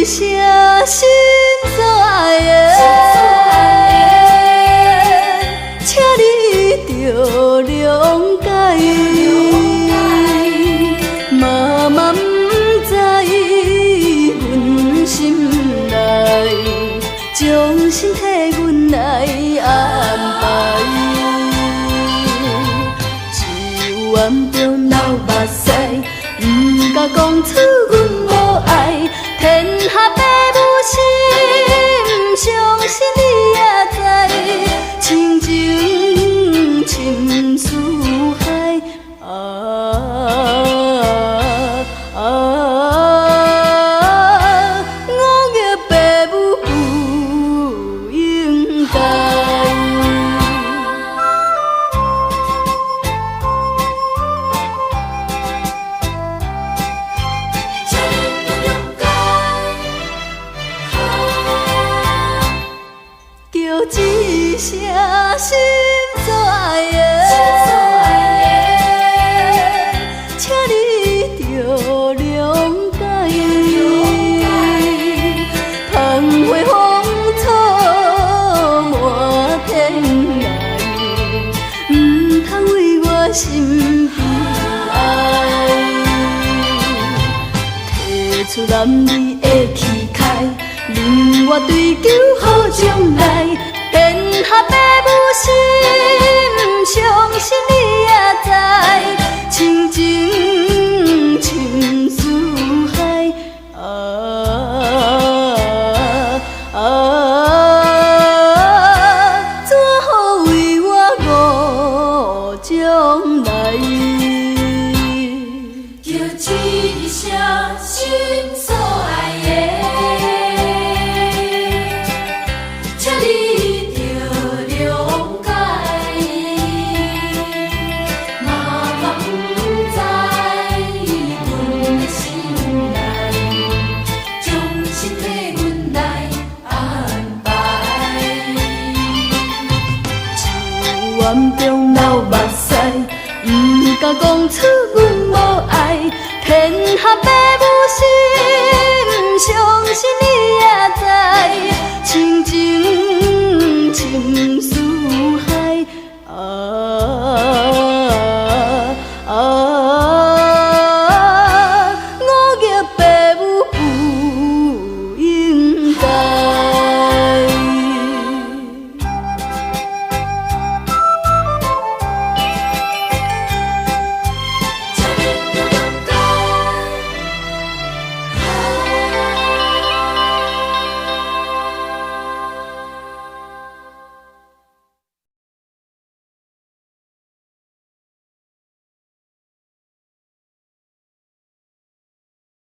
声心所爱的，请你着谅解。妈妈不知阮心内，将心替阮来安排。一晚中流目屎，不敢讲出阮无爱。天下父母心，相信你也知，亲情深似海。我的父母不应该。叫一声心所爱的，请你着谅解。芳花芳草满天来，不通为我心悲哀。提出男儿的气概，令我追求好将来。天下父母心，相信你也知，亲情深似海。怎好为我误将来？叫一声心所爱的。晚中流目屎，不敢讲出阮无爱。天下父母心，相信你也知，亲情